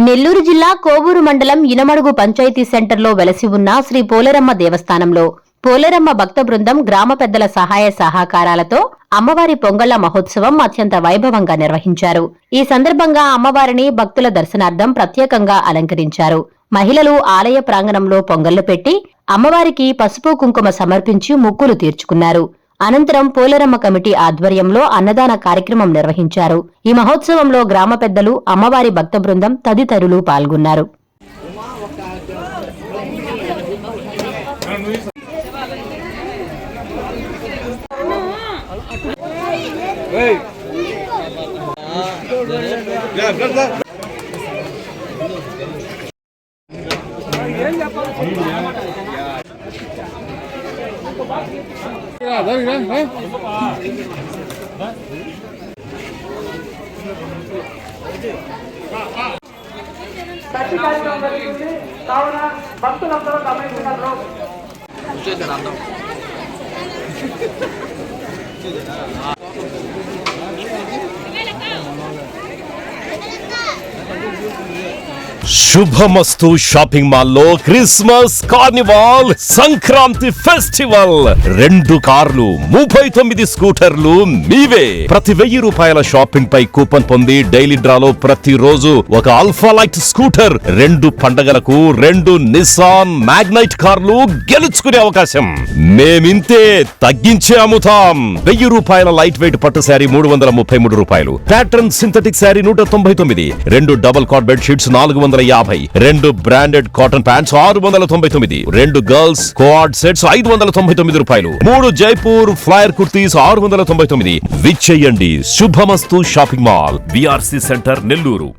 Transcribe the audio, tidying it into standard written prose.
నెల్లూరు జిల్లా కోవూరు మండలం ఇనమడుగు పంచాయతీ సెంటర్లో వెలసి ఉన్న శ్రీ పోలేరమ్మ దేవస్థానంలో పోలేరమ్మ భక్త బృందం గ్రామ పెద్దల సహాయ సహకారాలతో అమ్మవారి పొంగళ్ల మహోత్సవం అత్యంత వైభవంగా నిర్వహించారు. ఈ సందర్భంగా అమ్మవారిని భక్తుల దర్శనార్థం ప్రత్యేకంగా అలంకరించారు. మహిళలు ఆలయ ప్రాంగణంలో పొంగళ్లు పెట్టి అమ్మవారికి పసుపు కుంకుమ సమర్పించి మొక్కులు తీర్చుకున్నారు. అనంతరం పోలేరమ్మ కమిటీ ఆధ్వర్యంలో అన్నదాన కార్యక్రమం నిర్వహించారు. ఈ మహోత్సవంలో గ్రామ పెద్దలు, అమ్మవారి భక్త బృందం తదితరులు పాల్గొన్నారు. కావున భక్తులందరూ గమనించినట్లు శుభమస్తు షాపింగ్ మాల్ లో క్రిస్మస్ కార్నివాల్ సంక్రాంతి ఫెస్టివల్ 2 కార్లు 39 స్కూటర్లు మీవే. ప్రతి 1000 రూపాయల షాపింగ్ పై కూపన్ పొంది డైలీ డ్రాలో ప్రతి రోజు ఒక ఆల్ఫా లైట్ స్కూటర్, 2 పండగలకు 2 నిసాన్ మ్యాగ్నైట్ కార్లు గెలుచుకునే అవకాశం. మేమింతే తగ్గించే అమ్ముతాం. 1000 రూపాయల లైట్ వెయిట్ పట్టు శారీ 333 రూపాయలు, pattern synthetic sari 199, 2 double cot bed sheets 450, 2 branded cotton pants 699, 2 girls co-ord sets 599 రూపాయలు, 3 జైపూర్ ఫ్లైర్ కుర్తీస్ 699. విచ్చేయండి. Shubhamastu shopping mall, VRC centre, Nellore.